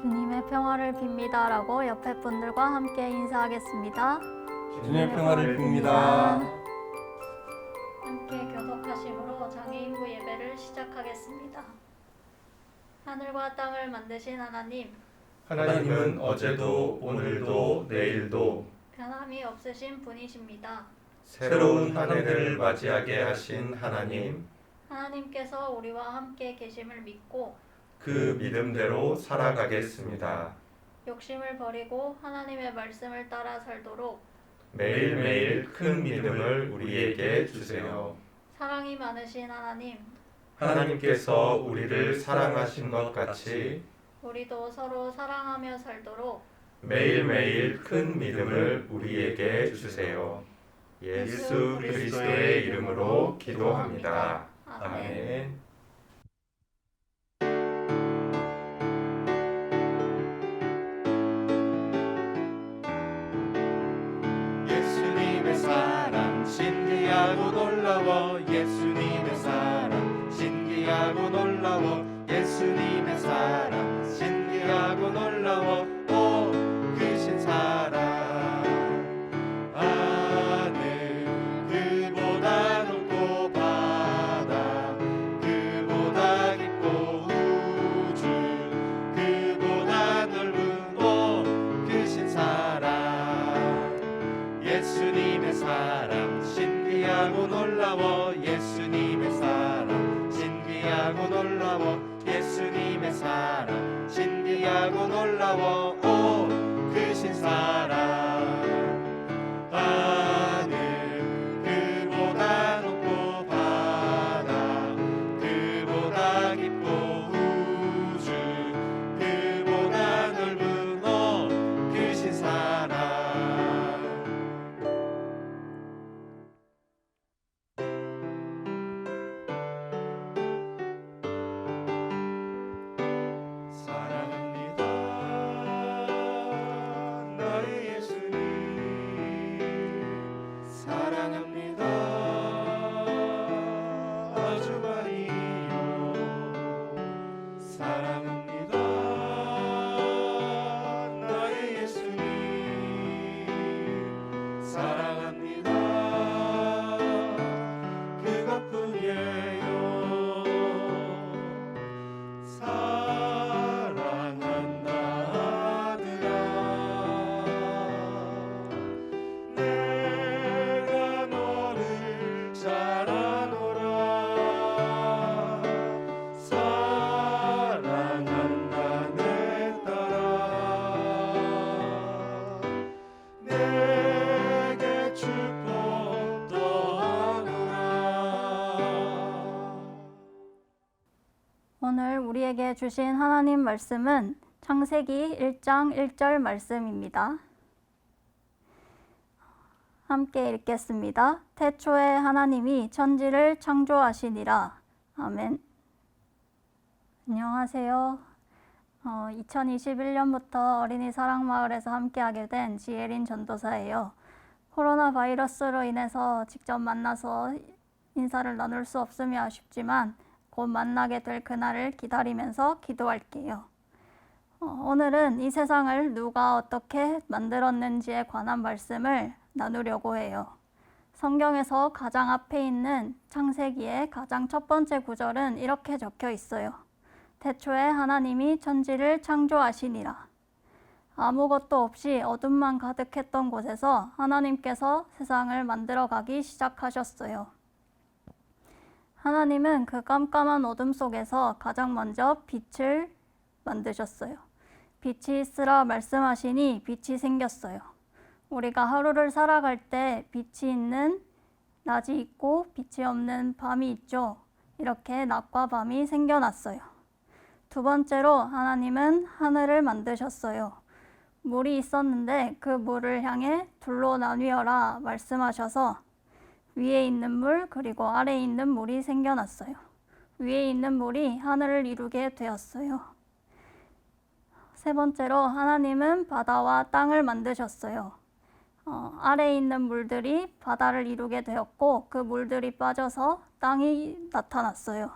주님의 평화를 빕니다라고 옆에 분들과 함께 인사하겠습니다. 주님의 평화를 빕니다. 함께 교독하심으로 장애인부 예배를 시작하겠습니다. 하늘과 땅을 만드신 하나님, 하나님은 어제도 오늘도 내일도 변함이 없으신 분이십니다. 새로운 한 해를 맞이하게 하신 하나님, 하나님께서 우리와 함께 계심을 믿고 그 믿음대로 살아가겠습니다. 욕심을 버리고 하나님의 말씀을 따라 살도록 매일매일 큰 믿음을 우리에게 주세요. 사랑이 많으신 하나님, 하나님께서 우리를 사랑하신 것 같이 우리도 서로 사랑하며 살도록 매일매일 큰 믿음을 우리에게 주세요. 예수 그리스도의 이름으로 기도합니다. 아멘. 예수님의 사랑 신기하고 놀라워. 예수님의 사랑 신기하고 놀라워. 예수님의 사랑 신기하고 놀라워. 오 크신 사랑, 하늘 그보다 높고 바다 그보다 깊고 우주 그보다 넓은 오 크신 사랑. 예수님의 사랑 신기하고 놀라워. 예수님의 사랑 신기하고 놀라워. 예수님의 사랑 신기하고 놀라워. 오 크신 사랑, 하늘 그보다 높고 바다 그보다 깊고 우주 그보다 넓은 오 크신 사랑. 사랑합니다 나의 예수님, 사랑합니다 아주 많이요. 사랑합니다 나의 예수님, 사랑합니다 그것뿐이에요. 사랑한다 아들아, 내가 너를 잘 아노라. 사랑한다 내 딸아, 내게 축복 더하노라. 오늘 우리에게 주신 하나님 말씀은 창세기 1장 1절 말씀입니다. 함께 읽겠습니다. 태초에 하나님이 천지를 창조하시니라. 아멘. 안녕하세요. 2021년부터 어린이 사랑마을에서 함께하게 된 지혜린 전도사예요. 코로나 바이러스로 인해서 직접 만나서 인사를 나눌 수 없음이 아쉽지만 곧 만나게 될 그날을 기다리면서 기도할게요. 오늘은 이 세상을 누가 어떻게 만들었는지에 관한 말씀을 나누려고 해요. 성경에서 가장 앞에 있는 창세기의 가장 첫 번째 구절은 이렇게 적혀 있어요. 태초에 하나님이 천지를 창조하시니라. 아무것도 없이 어둠만 가득했던 곳에서 하나님께서 세상을 만들어가기 시작하셨어요. 하나님은 그 깜깜한 어둠 속에서 가장 먼저 빛을 만드셨어요. 빛이 있으라 말씀하시니 빛이 생겼어요. 우리가 하루를 살아갈 때 빛이 있는 낮이 있고 빛이 없는 밤이 있죠. 이렇게 낮과 밤이 생겨났어요. 두 번째로 하나님은 하늘을 만드셨어요. 물이 있었는데 그 물을 향해 둘로 나뉘어라 말씀하셔서 위에 있는 물 그리고 아래에 있는 물이 생겨났어요. 위에 있는 물이 하늘을 이루게 되었어요. 세 번째로 하나님은 바다와 땅을 만드셨어요. 아래에 있는 물들이 바다를 이루게 되었고 그 물들이 빠져서 땅이 나타났어요.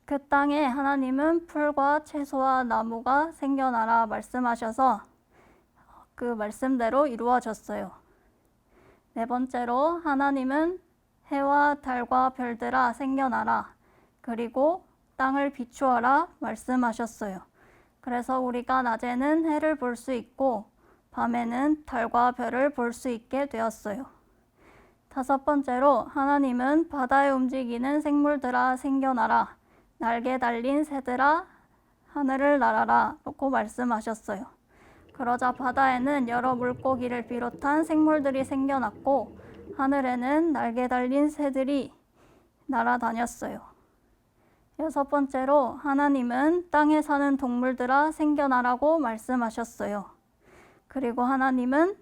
그 땅에 하나님은 풀과 채소와 나무가 생겨나라 말씀하셔서 그 말씀대로 이루어졌어요. 네 번째로 하나님은 해와 달과 별들아 생겨나라. 그리고 땅을 비추어라 말씀하셨어요. 그래서 우리가 낮에는 해를 볼 수 있고 밤에는 달과 별을 볼 수 있게 되었어요. 다섯 번째로 하나님은 바다에 움직이는 생물들아 생겨나라. 날개 달린 새들아 하늘을 날아라 라고 말씀하셨어요. 그러자 바다에는 여러 물고기를 비롯한 생물들이 생겨났고 하늘에는 날개 달린 새들이 날아다녔어요. 여섯 번째로 하나님은 땅에 사는 동물들아 생겨나라고 말씀하셨어요. 그리고 하나님은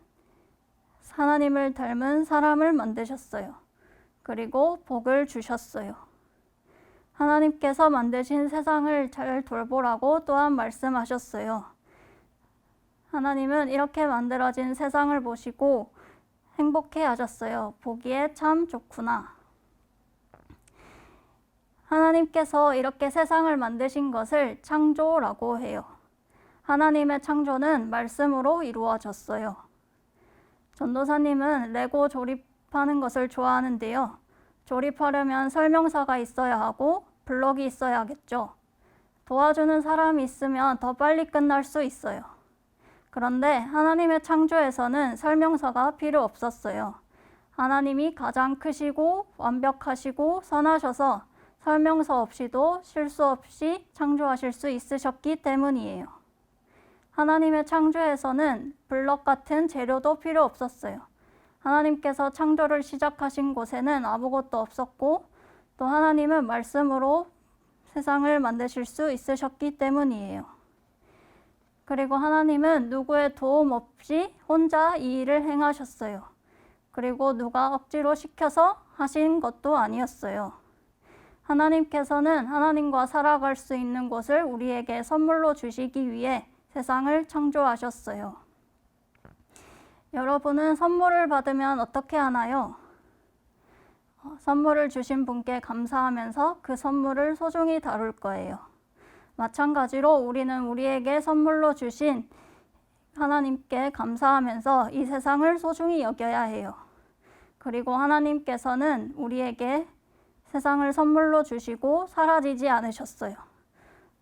하나님을 닮은 사람을 만드셨어요. 그리고 복을 주셨어요. 하나님께서 만드신 세상을 잘 돌보라고 또한 말씀하셨어요. 하나님은 이렇게 만들어진 세상을 보시고 행복해 하셨어요. 보기에 참 좋구나. 하나님께서 이렇게 세상을 만드신 것을 창조라고 해요. 하나님의 창조는 말씀으로 이루어졌어요. 전도사님은 레고 조립하는 것을 좋아하는데요. 조립하려면 설명서가 있어야 하고 블록이 있어야겠죠. 도와주는 사람이 있으면 더 빨리 끝날 수 있어요. 그런데 하나님의 창조에서는 설명서가 필요 없었어요. 하나님이 가장 크시고 완벽하시고 선하셔서 설명서 없이도 실수 없이 창조하실 수 있으셨기 때문이에요. 하나님의 창조에서는 블럭 같은 재료도 필요 없었어요. 하나님께서 창조를 시작하신 곳에는 아무것도 없었고 또 하나님은 말씀으로 세상을 만드실 수 있으셨기 때문이에요. 그리고 하나님은 누구의 도움 없이 혼자 이 일을 행하셨어요. 그리고 누가 억지로 시켜서 하신 것도 아니었어요. 하나님께서는 하나님과 살아갈 수 있는 곳을 우리에게 선물로 주시기 위해 세상을 창조하셨어요. 여러분은 선물을 받으면 어떻게 하나요? 선물을 주신 분께 감사하면서 그 선물을 소중히 다룰 거예요. 마찬가지로 우리는 우리에게 선물로 주신 하나님께 감사하면서 이 세상을 소중히 여겨야 해요. 그리고 하나님께서는 우리에게 세상을 선물로 주시고 사라지지 않으셨어요.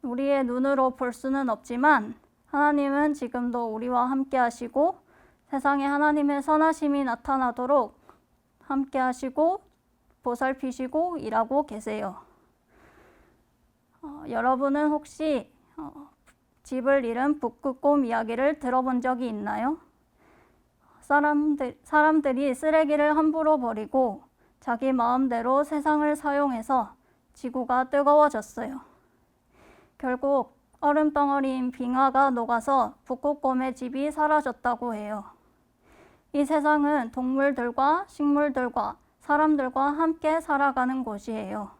우리의 눈으로 볼 수는 없지만 하나님은 지금도 우리와 함께 하시고 세상에 하나님의 선하심이 나타나도록 함께 하시고 보살피시고 일하고 계세요. 여러분은 혹시 집을 잃은 북극곰 이야기를 들어본 적이 있나요? 사람들이 쓰레기를 함부로 버리고 자기 마음대로 세상을 사용해서 지구가 뜨거워졌어요. 결국 얼음덩어리인 빙하가 녹아서 북극곰의 집이 사라졌다고 해요. 이 세상은 동물들과 식물들과 사람들과 함께 살아가는 곳이에요.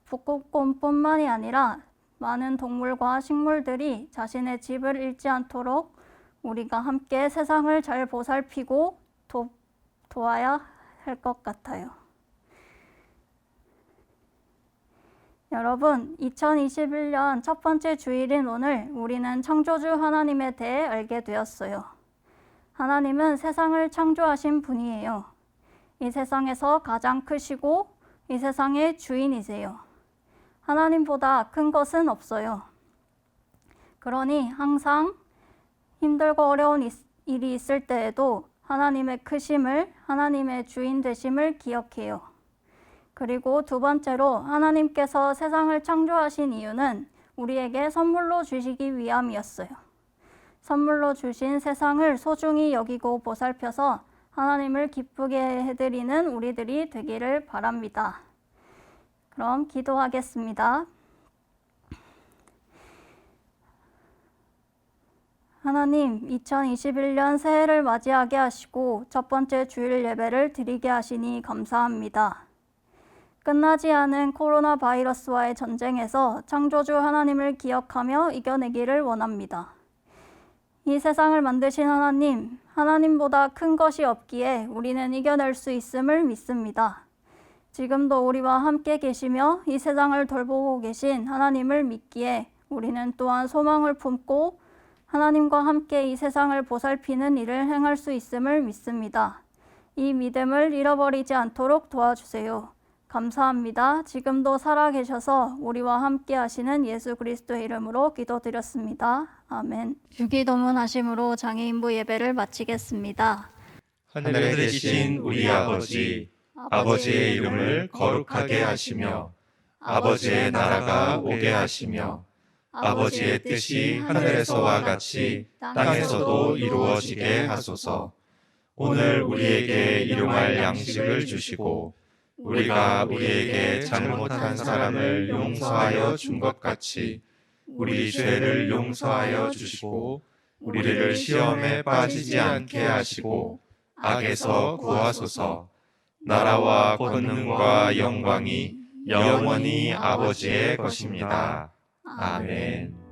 북극곰뿐만이 아니라 많은 동물과 식물들이 자신의 집을 잃지 않도록 우리가 함께 세상을 잘 보살피고 도와야 할 것 같아요. 여러분, 2021년 첫 번째 주일인 오늘 우리는 창조주 하나님에 대해 알게 되었어요. 하나님은 세상을 창조하신 분이에요. 이 세상에서 가장 크시고 이 세상의 주인이세요. 하나님보다 큰 것은 없어요. 그러니 항상 힘들고 어려운 일이 있을 때에도 하나님의 크심을, 하나님의 주인 되심을 기억해요. 그리고 두 번째로 하나님께서 세상을 창조하신 이유는 우리에게 선물로 주시기 위함이었어요. 선물로 주신 세상을 소중히 여기고 보살펴서 하나님을 기쁘게 해드리는 우리들이 되기를 바랍니다. 그럼 기도하겠습니다. 하나님, 2021년 새해를 맞이하게 하시고 첫 번째 주일 예배를 드리게 하시니 감사합니다. 끝나지 않은 코로나 바이러스와의 전쟁에서 창조주 하나님을 기억하며 이겨내기를 원합니다. 이 세상을 만드신 하나님, 하나님보다 큰 것이 없기에 우리는 이겨낼 수 있음을 믿습니다. 지금도 우리와 함께 계시며 이 세상을 돌보고 계신 하나님을 믿기에 우리는 또한 소망을 품고 하나님과 함께 이 세상을 보살피는 일을 행할 수 있음을 믿습니다. 이 믿음을 잃어버리지 않도록 도와주세요. 감사합니다. 지금도 살아계셔서 우리와 함께 하시는 예수 그리스도의 이름으로 기도드렸습니다. 아멘. 주기도문 하심으로 장애인부 예배를 마치겠습니다. 하늘에 계신 우리 아버지, 아버지의 이름을 거룩하게 하시며 아버지의 나라가 오게 하시며 아버지의 뜻이 하늘에서와 같이 땅에서도 이루어지게 하소서. 오늘 우리에게 일용할 양식을 주시고 우리가 우리에게 잘못한 사람을 용서하여 준 것 같이 우리 죄를 용서하여 주시고 우리를 시험에 빠지지 않게 하시고 악에서 구하소서. 나라와 권능과 영광이 영원히 아버지의 것입니다. 아멘.